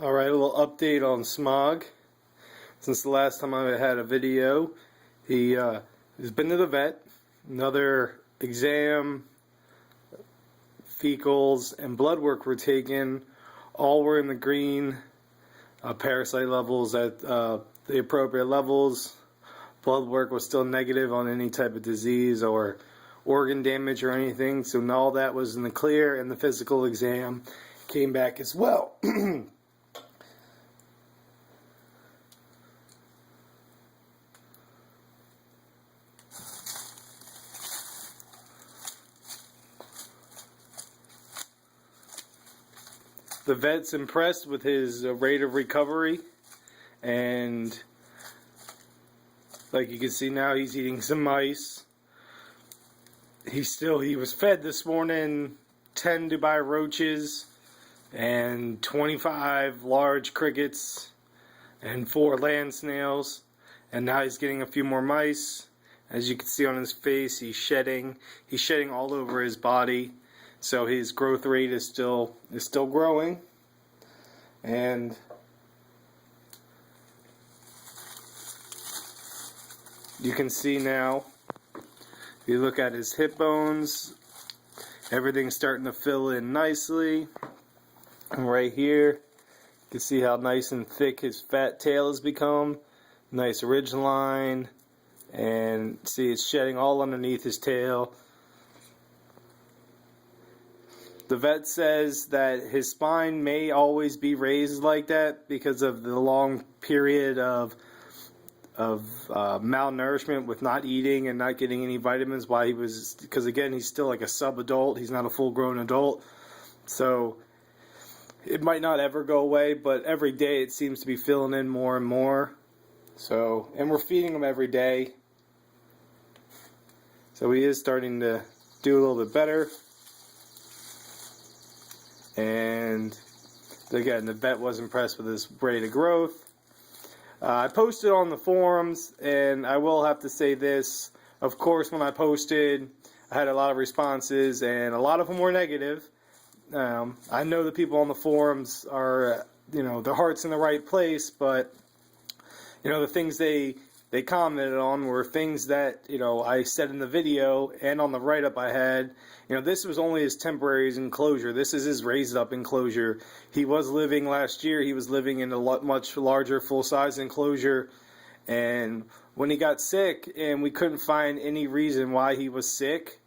Alright, a little update on Smog. Since the last time I had a video, he's been to the vet. Another exam, fecals, and blood work were taken. All were in the green. Parasite levels at the appropriate levels. Blood work was still negative on any type of disease or organ damage or anything. So all that was in the clear, and the physical exam came back as well. The vet's impressed with his rate of recovery, and like you can see now, he's eating some mice. He was fed this morning 10 Dubai roaches and 25 large crickets and 4 land snails, and now he's getting a few more mice. As you can see on his face, he's shedding all over his body. So his growth rate is still growing, and you can see now, if you look at his hip bones, everything's starting to fill in nicely. And right here, you can see how nice and thick his fat tail has become. Nice ridge line, and see it's shedding all underneath his tail. The vet says that his spine may always be raised like that because of the long period of malnourishment with not eating and not getting any vitamins because again, he's still like a sub-adult. He's not a full-grown adult. So it might not ever go away, but every day it seems to be filling in more and more. So, and we're feeding him every day. So he is starting to do a little bit better. And again, the vet was impressed with his rate of growth. I posted on the forums, and I will have to say this. Of course, when I posted, I had a lot of responses, and a lot of them were negative. I know the people on the forums are, their heart's in the right place, but, the things they commented on were things that, I said in the video and on the write-up I had. This was only his temporary enclosure. This is his raised up enclosure. He was living last year, he was living in a much larger full-size enclosure. And when he got sick and we couldn't find any reason why he was sick,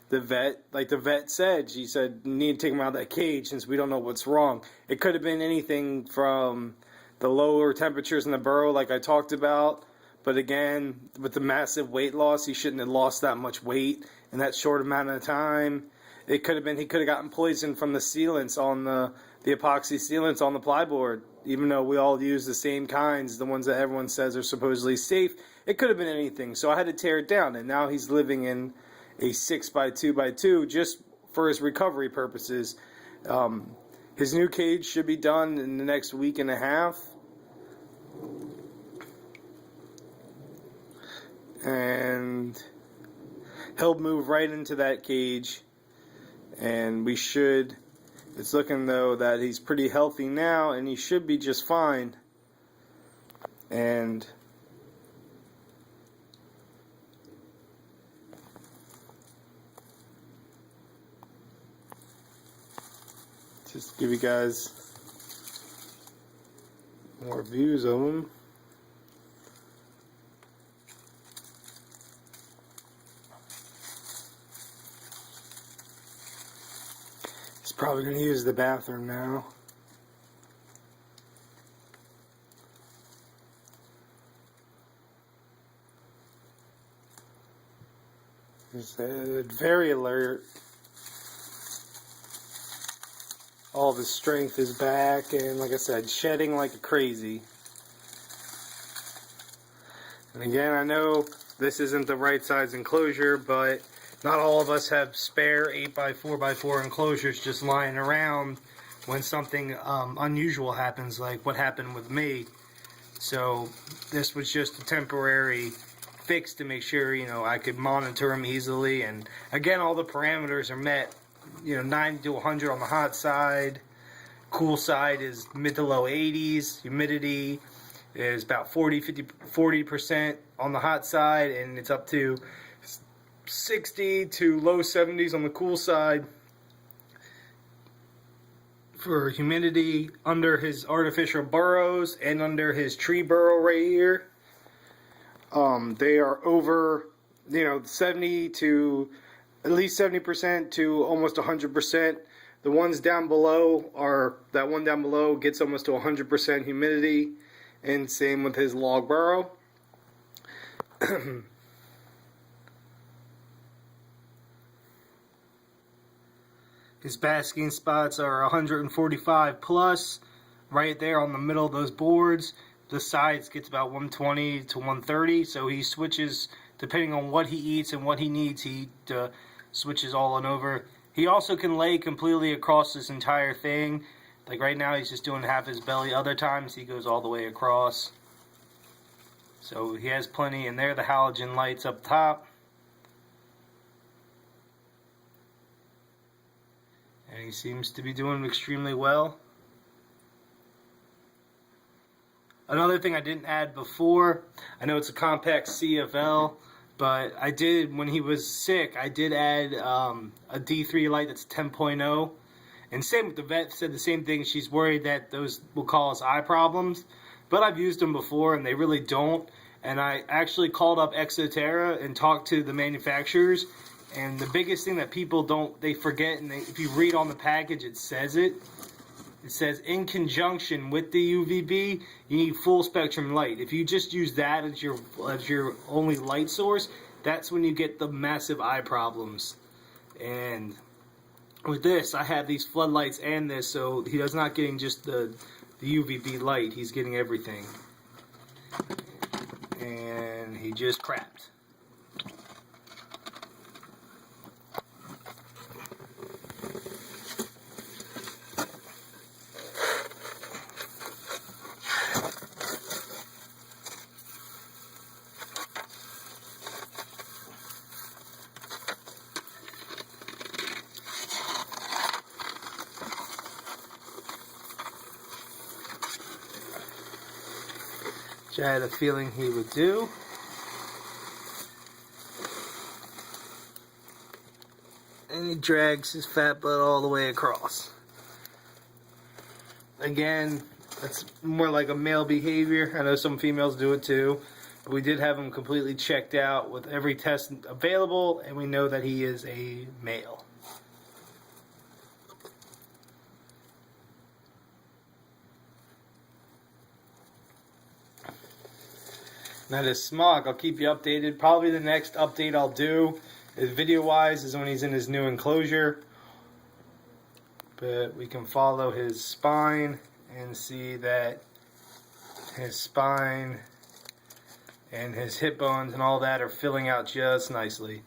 the vet said, she said, you need to take him out of that cage since we don't know what's wrong. It could have been anything from the lower temperatures in the burrow like I talked about. But again, with the massive weight loss, he shouldn't have lost that much weight in that short amount of time. It could have been he could have gotten poisoned from the sealants on the epoxy sealants on the plyboard. Even though we all use the same kinds, the ones that everyone says are supposedly safe, it could have been anything. So I had to tear it down, and now he's living in a 6x2x2 just for his recovery purposes. His new cage should be done in the next week and a half. And he'll move right into that cage, and it's looking though that he's pretty healthy now, and he should be just fine. And just give you guys more views of him. Probably going to use the bathroom now. He's very alert. All of his strength is back, and like I said, shedding like crazy. And again, I know this isn't the right size enclosure, but not all of us have spare 8x4x4 enclosures just lying around when something unusual happens, like what happened with me. So this was just a temporary fix to make sure, I could monitor him easily. And again, all the parameters are met. 90 to 100 on the hot side, Cool side is mid to low 80s. Humidity is about 40% on the hot side, and it's up to 60 to low 70s on the cool side. For humidity under his artificial burrows and under his tree burrow right here, they are over, 70 to at least 70% to almost 100%. The ones down below that one down below gets almost to 100% humidity, and same with his log burrow. His basking spots are 145 plus, right there on the middle of those boards. The sides gets about 120 to 130, so he switches depending on what he eats and what he needs. He switches all on over. He also can lay completely across this entire thing. Like right now he's just doing half his belly. Other times he goes all the way across. So he has plenty, and there are the halogen lights up top. And he seems to be doing extremely well. Another thing I didn't add before, I know it's a compact CFL, but I did, when he was sick, I did add a D3 light that's 10.0. And same with the vet, said the same thing. She's worried that those will cause eye problems. But I've used them before, and they really don't. And I actually called up Exoterra and talked to the manufacturers. And the biggest thing that people they forget, and if you read on the package, it says it. It says, in conjunction with the UVB, you need full spectrum light. If you just use that as your only light source, that's when you get the massive eye problems. And with this, I have these floodlights and this, so he is not getting just the UVB light. He's getting everything. And he just crapped. Which I had a feeling he would do. And he drags his fat butt all the way across. Again, that's more like a male behavior. I know some females do it too. But we did have him completely checked out with every test available, and we know that he is a male. Now this Smog, I'll keep you updated. Probably the next update I'll do, video-wise, is when he's in his new enclosure. But we can follow his spine and see that his spine and his hip bones and all that are filling out just nicely.